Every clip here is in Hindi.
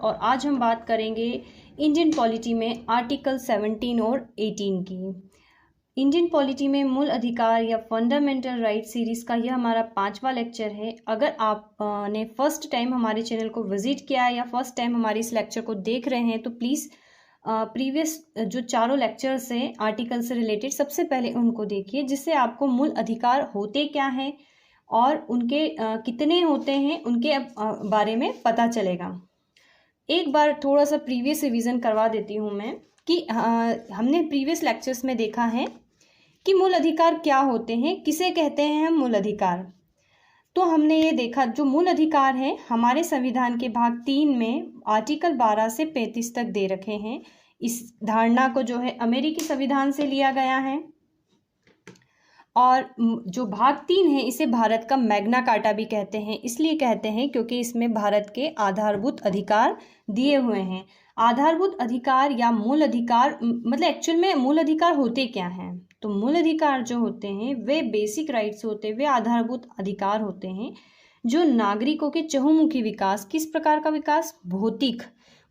और आज हम बात करेंगे इंडियन पॉलिटी में आर्टिकल 17 और 18 की। इंडियन पॉलिटी में मूल अधिकार या फंडामेंटल राइट सीरीज़ का यह हमारा 5वां लेक्चर है। अगर आप ने फर्स्ट टाइम हमारे चैनल को विजिट किया है या फर्स्ट टाइम हमारे इस लेक्चर को देख रहे हैं तो प्लीज़ प्रीवियस जो चारों लेक्चर्स हैं आर्टिकल से रिलेटेड सबसे पहले उनको देखिए, जिससे आपको मूल अधिकार होते क्या हैं और उनके कितने होते हैं उनके बारे में पता चलेगा। एक बार थोड़ा सा प्रीवियस रिवीजन करवा देती हूँ मैं कि हमने प्रीवियस लेक्चर्स में देखा है कि मूल अधिकार क्या होते हैं, किसे कहते हैं हम मूल अधिकार। तो हमने ये देखा जो मूल अधिकार है हमारे संविधान के भाग 3 में आर्टिकल 12 से 35 तक दे रखे हैं। इस धारणा को जो है अमेरिकी संविधान से लिया गया है और जो भाग 3 है इसे भारत का मैग्ना कार्टा भी कहते हैं। इसलिए कहते हैं क्योंकि इसमें भारत के आधारभूत अधिकार दिए हुए हैं। आधारभूत अधिकार या मूल अधिकार मतलब एक्चुअल में मूल अधिकार होते क्या हैं, तो मूल अधिकार जो होते हैं वे बेसिक राइट्स होते हैं, वे आधारभूत अधिकार होते हैं जो नागरिकों के चहुमुखी विकास, किस प्रकार का विकास, भौतिक,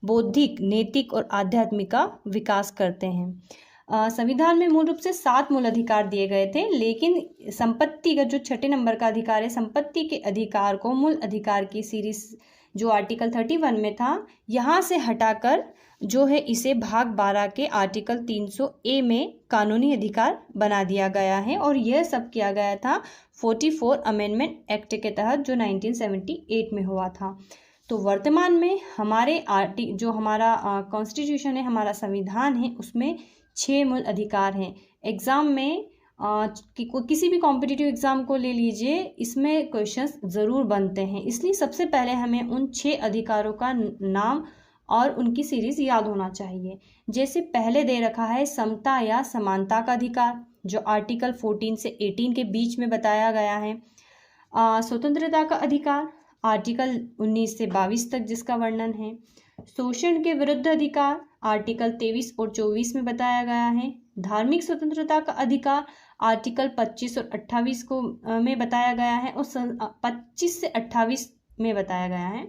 बौद्धिक, नैतिक और आध्यात्मिक का विकास करते हैं। संविधान में मूल रूप से 7 मूल अधिकार दिए गए थे, लेकिन संपत्ति का जो 6 नंबर का अधिकार है, संपत्ति के अधिकार को मूल अधिकार की सीरीज जो आर्टिकल 31 में था यहाँ से हटाकर जो है इसे भाग 12 के आर्टिकल 300A में कानूनी अधिकार बना दिया गया है। और यह सब किया गया था 44 अमेंडमेंट एक्ट के तहत जो 1978 में हुआ था। तो वर्तमान में हमारे जो हमारा कॉन्स्टिट्यूशन है, हमारा संविधान है, उसमें 6 मूल अधिकार हैं। एग्ज़ाम में किसी भी कॉम्पिटिटिव एग्ज़ाम को ले लीजिए, इसमें क्वेश्चंस ज़रूर बनते हैं। इसलिए सबसे पहले हमें उन 6 अधिकारों का नाम और उनकी सीरीज़ याद होना चाहिए। जैसे पहले दे रखा है समता या समानता का अधिकार जो आर्टिकल 14 से 18 के बीच में बताया गया है। स्वतंत्रता का अधिकार आर्टिकल 19 से 22 तक जिसका वर्णन है। शोषण के विरुद्ध अधिकार आर्टिकल 23 और 24 में बताया गया है। धार्मिक स्वतंत्रता का अधिकार आर्टिकल 25 और 28 को में बताया गया है और 25 से 28 में बताया गया है।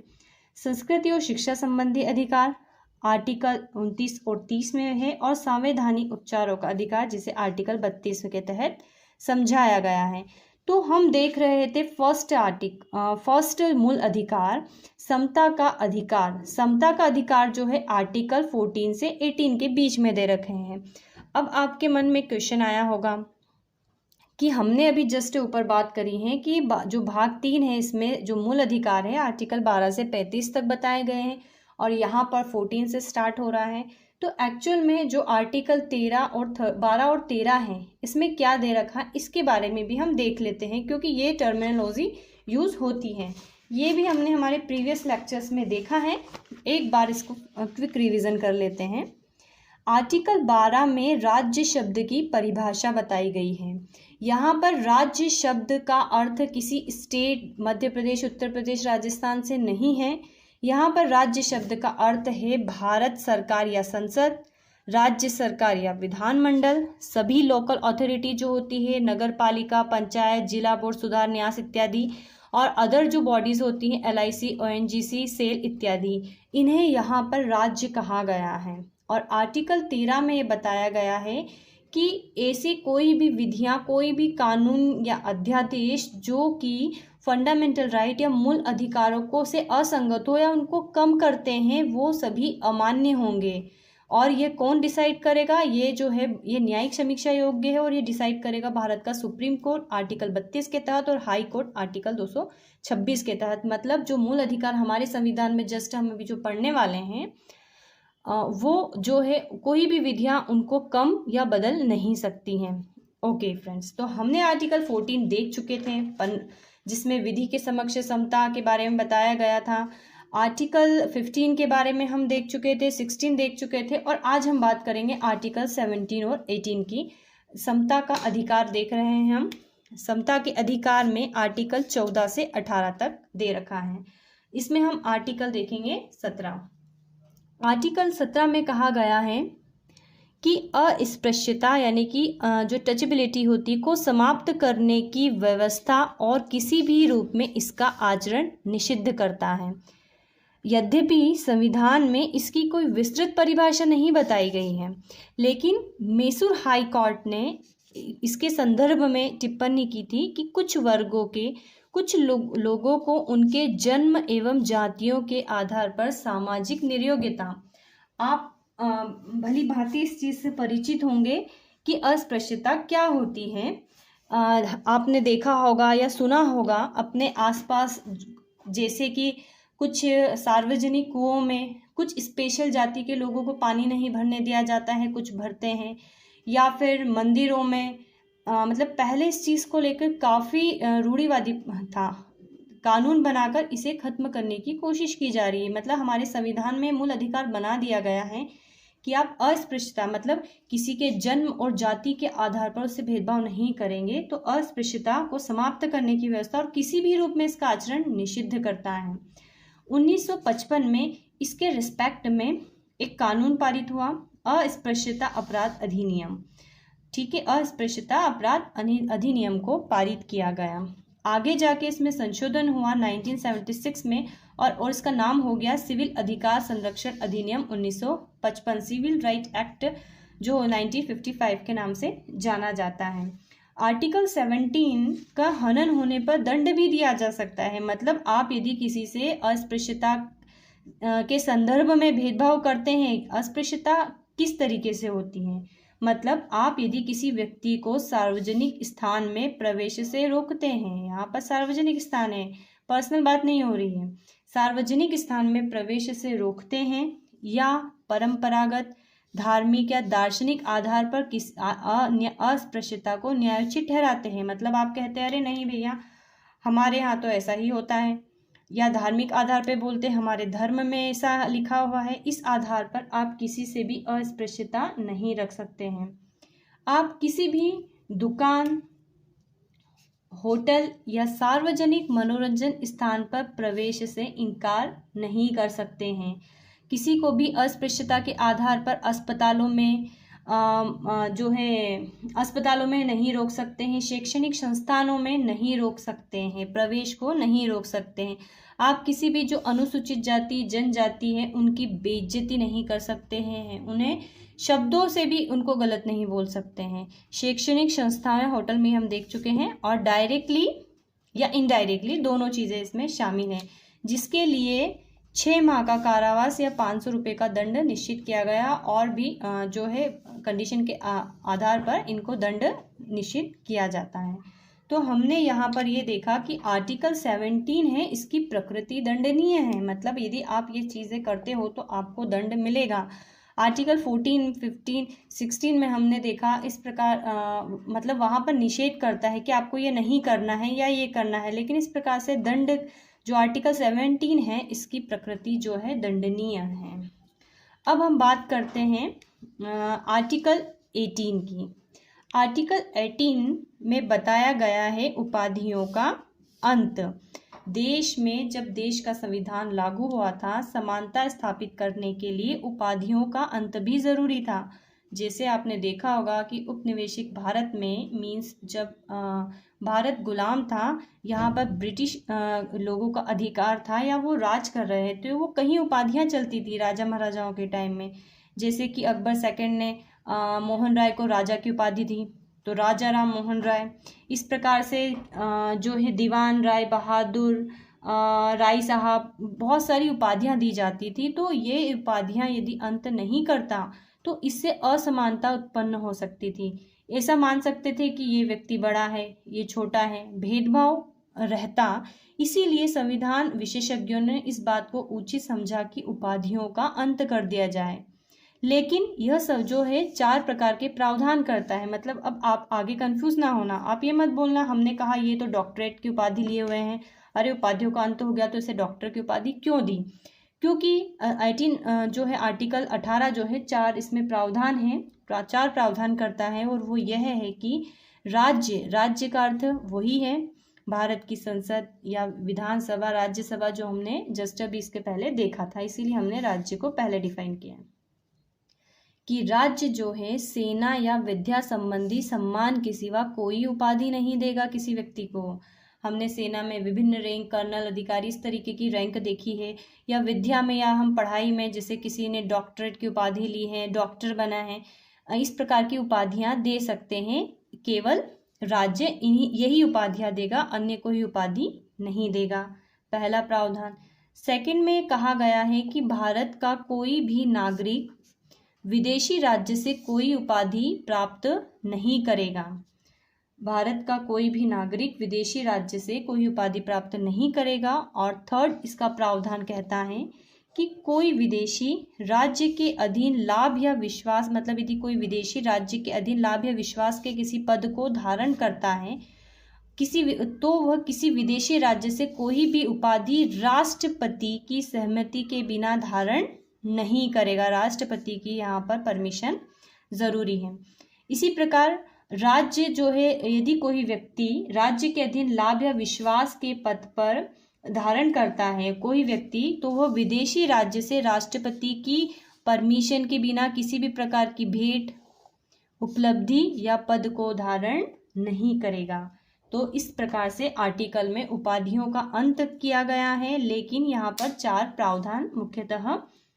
संस्कृति और शिक्षा संबंधी अधिकार आर्टिकल 29 और 30 में है और संवैधानिक उपचारों का अधिकार जिसे आर्टिकल 32 के तहत समझाया गया है। तो हम देख रहे थे फर्स्ट मूल अधिकार समता का अधिकार। समता का अधिकार जो है आर्टिकल 14 से 18 के बीच में दे रखे हैं। अब आपके मन में क्वेश्चन आया होगा कि हमने अभी जस्ट ऊपर बात करी है कि जो भाग 3 है इसमें जो मूल अधिकार है आर्टिकल 12 से 35 तक बताए गए हैं और यहाँ पर 14 से स्टार्ट हो रहा है। तो एक्चुअल में जो आर्टिकल 13 और 12 और 13 हैं इसमें क्या दे रखा है इसके बारे में भी हम देख लेते हैं, क्योंकि ये टर्मिनोलॉजी यूज़ होती है। ये भी हमने हमारे प्रीवियस लेक्चर्स में देखा है। एक बार इसको क्विक रिवीजन कर लेते हैं। आर्टिकल 12 में राज्य शब्द की परिभाषा बताई गई है। यहाँ पर राज्य शब्द का अर्थ किसी स्टेट, मध्य प्रदेश, उत्तर प्रदेश, राजस्थान से नहीं है। यहाँ पर राज्य शब्द का अर्थ है भारत सरकार या संसद, राज्य सरकार या विधानमंडल, सभी लोकल अथॉरिटी जो होती है, नगर पालिका, पंचायत, जिला बोर्ड, सुधार न्यास इत्यादि, और अदर जो बॉडीज होती हैं LIC, ONGC, सेल इत्यादि, इन्हें यहाँ पर राज्य कहा गया है। और आर्टिकल 13 में ये बताया गया है कि ऐसी कोई भी विधियां, कोई भी कानून या अध्यादेश जो कि फंडामेंटल राइट या मूल अधिकारों को से असंगत हो या उनको कम करते हैं वो सभी अमान्य होंगे। और ये कौन डिसाइड करेगा, ये जो है ये न्यायिक समीक्षा योग्य है और ये डिसाइड करेगा भारत का सुप्रीम कोर्ट आर्टिकल 32 के तहत और हाई कोर्ट आर्टिकल 226 के तहत। मतलब जो मूल अधिकार हमारे संविधान में जस्ट हम अभी जो पढ़ने वाले हैं वो जो है कोई भी विधियां उनको कम या बदल नहीं सकती हैं। ओके फ्रेंड्स, तो हमने आर्टिकल 14 देख चुके थे जिसमें विधि के समक्ष समता के बारे में बताया गया था। आर्टिकल 15 के बारे में हम देख चुके थे, 16 देख चुके थे और आज हम बात करेंगे आर्टिकल 17 और 18 की। समता का अधिकार देख रहे हैं हम। समता के अधिकार में आर्टिकल 14 से 18 तक दे रखा है। इसमें हम आर्टिकल देखेंगे 17। आर्टिकल 17 में कहा गया है कि अस्पृश्यता यानी कि जो टचेबिलिटी होती को समाप्त करने की व्यवस्था और किसी भी रूप में इसका आचरण निषिद्ध करता है। यद्यपि संविधान में इसकी कोई विस्तृत परिभाषा नहीं बताई गई है, लेकिन मैसूर हाई कोर्ट ने इसके संदर्भ में टिप्पणी की थी कि कुछ वर्गों के कुछ लोगों को उनके जन्म एवं जातियों के आधार पर सामाजिक निर्योग्यता। आप भली भांति इस चीज़ से परिचित होंगे कि अस्पृश्यता क्या होती है। आपने देखा होगा या सुना होगा अपने आसपास, जैसे कि कुछ सार्वजनिक कुओं में कुछ स्पेशल जाति के लोगों को पानी नहीं भरने दिया जाता है, कुछ भरते हैं, या फिर मंदिरों में मतलब पहले इस चीज़ को लेकर काफ़ी रूढ़िवादी था। कानून बनाकर इसे खत्म करने की कोशिश की जा रही है। मतलब हमारे संविधान में मूल अधिकार बना दिया गया है कि आप अस्पृश्यता मतलब किसी के जन्म और जाति के आधार पर उससे भेदभाव नहीं करेंगे, तो अस्पृश्यता को समाप्त करने की व्यवस्था और किसी भी रूप में इसका आचरण निषिद्ध करता है। 1955 में इसके रिस्पेक्ट में एक कानून पारित हुआ, अस्पृश्यता अपराध अधिनियम। ठीक है, अस्पृश्यता अपराध अधिनियम को पारित किया गया। आगे जाके इसमें संशोधन हुआ 1976 में और इसका नाम हो गया सिविल अधिकार संरक्षण अधिनियम 1955, सिविल राइट एक्ट, जो 1955 के नाम से जाना जाता है। आर्टिकल 17 का हनन होने पर दंड भी दिया जा सकता है। मतलब आप यदि किसी से अस्पृश्यता के संदर्भ में भेदभाव करते हैं, अस्पृश्यता किस तरीके से होती है, मतलब आप यदि किसी व्यक्ति को सार्वजनिक स्थान में प्रवेश से रोकते हैं, यहाँ पर सार्वजनिक स्थान है, पर्सनल बात नहीं हो रही है, सार्वजनिक स्थान में प्रवेश से रोकते हैं या परंपरागत धार्मिक या दार्शनिक आधार पर अस्पृश्यता को न्यायोचित ठहराते हैं। मतलब आप कहते हैं अरे नहीं भैया हमारे यहाँ तो ऐसा ही होता है, या धार्मिक आधार पर बोलते हैं हमारे धर्म में ऐसा लिखा हुआ है, इस आधार पर आप किसी से भी अस्पृश्यता नहीं रख सकते हैं। आप किसी भी दुकान, होटल या सार्वजनिक मनोरंजन स्थान पर प्रवेश से इनकार नहीं कर सकते हैं। किसी को भी अस्पृश्यता के आधार पर अस्पतालों में अस्पतालों में नहीं रोक सकते हैं, शैक्षणिक संस्थानों में नहीं रोक सकते हैं, प्रवेश को नहीं रोक सकते हैं। आप किसी भी जो अनुसूचित जाति जनजाति है उनकी बेइज्जती नहीं कर सकते हैं, उन्हें शब्दों से भी उनको गलत नहीं बोल सकते हैं। शैक्षणिक संस्थाएं, होटल में हम देख चुके हैं, और डायरेक्टली या इनडायरेक्टली दोनों चीज़ें इसमें शामिल हैं, जिसके लिए 6 माह का कारावास या 500 रुपये का दंड निश्चित किया गया, और भी जो है कंडीशन के आधार पर इनको दंड निश्चित किया जाता है। तो हमने यहाँ पर ये देखा कि आर्टिकल 17 है, इसकी प्रकृति दंडनीय है। मतलब यदि आप ये चीज़ें करते हो तो आपको दंड मिलेगा। आर्टिकल 14, 15, 16 में हमने देखा इस प्रकार मतलब वहाँ पर निषेध करता है कि आपको ये नहीं करना है या ये करना है, लेकिन इस प्रकार से दंड जो आर्टिकल 17 है इसकी प्रकृति जो है दंडनीय है। अब हम बात करते हैं आर्टिकल 18 की। आर्टिकल 18 में बताया गया है उपाधियों का अंत। देश में जब देश का संविधान लागू हुआ था, समानता स्थापित करने के लिए उपाधियों का अंत भी जरूरी था। जैसे आपने देखा होगा कि उपनिवेशिक भारत में मीन्स जब भारत गुलाम था, यहाँ पर ब्रिटिश लोगों का अधिकार था या वो राज कर रहे थे, वो कहीं उपाधियाँ चलती थी राजा महाराजाओं के टाइम में। जैसे कि अकबर सेकंड ने मोहन राय को राजा की उपाधि दी, तो राजा राम मोहन राय। इस प्रकार से जो है दीवान राय बहादुर, राय साहब, बहुत सारी उपाधियाँ दी जाती थी। तो ये उपाधियाँ यदि अंत नहीं करता तो इससे असमानता उत्पन्न हो सकती थी। ऐसा मान सकते थे कि ये व्यक्ति बड़ा है, ये छोटा है, भेदभाव रहता। इसीलिए संविधान विशेषज्ञों ने इस बात को उचित समझा कि उपाधियों का अंत कर दिया जाए। लेकिन यह सब जो है 4 प्रकार के प्रावधान करता है। मतलब अब आप आगे कंफ्यूज ना होना, आप ये मत बोलना हमने कहा ये तो डॉक्टरेट की उपाधि लिए हुए हैं, अरे उपाधियों का अंत हो गया तो इसे डॉक्टर की उपाधि क्यों दी। क्योंकि 18 जो है आर्टिकल 18 जो है 4 इसमें प्रावधान है, 4 प्रावधान करता है, और वो यह है कि राज्य का अर्थ वही है भारत की संसद या विधानसभा, राज्यसभा जो हमने जस्ट अभी इसके पहले देखा था, इसीलिए हमने राज्य को पहले डिफाइन किया कि राज्य जो है सेना या विद्या संबंधी सम्मान के सिवा कोई उपाधि नहीं देगा किसी व्यक्ति को। हमने सेना में विभिन्न रैंक, कर्नल, अधिकारी, इस तरीके की रैंक देखी है, या विद्या में या हम पढ़ाई में जैसे किसी ने डॉक्टरेट की उपाधि ली है, डॉक्टर बना है, इस प्रकार की उपाधियां दे सकते हैं। केवल राज्य यही उपाधियां देगा, अन्य कोई उपाधि नहीं देगा। पहला प्रावधान। सेकंड में कहा गया है कि भारत का कोई भी नागरिक विदेशी राज्य से कोई उपाधि प्राप्त नहीं करेगा। भारत का कोई भी नागरिक विदेशी राज्य से कोई उपाधि प्राप्त नहीं करेगा। और थर्ड इसका प्रावधान कहता है कि कोई विदेशी राज्य के अधीन लाभ या विश्वास, मतलब यदि कोई विदेशी राज्य के अधीन लाभ या विश्वास के किसी पद को धारण करता है तो वह किसी विदेशी राज्य से कोई भी उपाधि राष्ट्रपति की सहमति के बिना धारण नहीं करेगा। राष्ट्रपति की यहाँ पर परमिशन जरूरी है। इसी प्रकार राज्य जो है, यदि कोई व्यक्ति राज्य के अधीन लाभ या विश्वास के पद पर धारण करता है कोई व्यक्ति, तो वह विदेशी राज्य से राष्ट्रपति की परमिशन के बिना किसी भी प्रकार की भेंट, उपलब्धि या पद को धारण नहीं करेगा। तो इस प्रकार से आर्टिकल में उपाधियों का अंत किया गया है, लेकिन यहाँ पर 4 प्रावधान मुख्यतः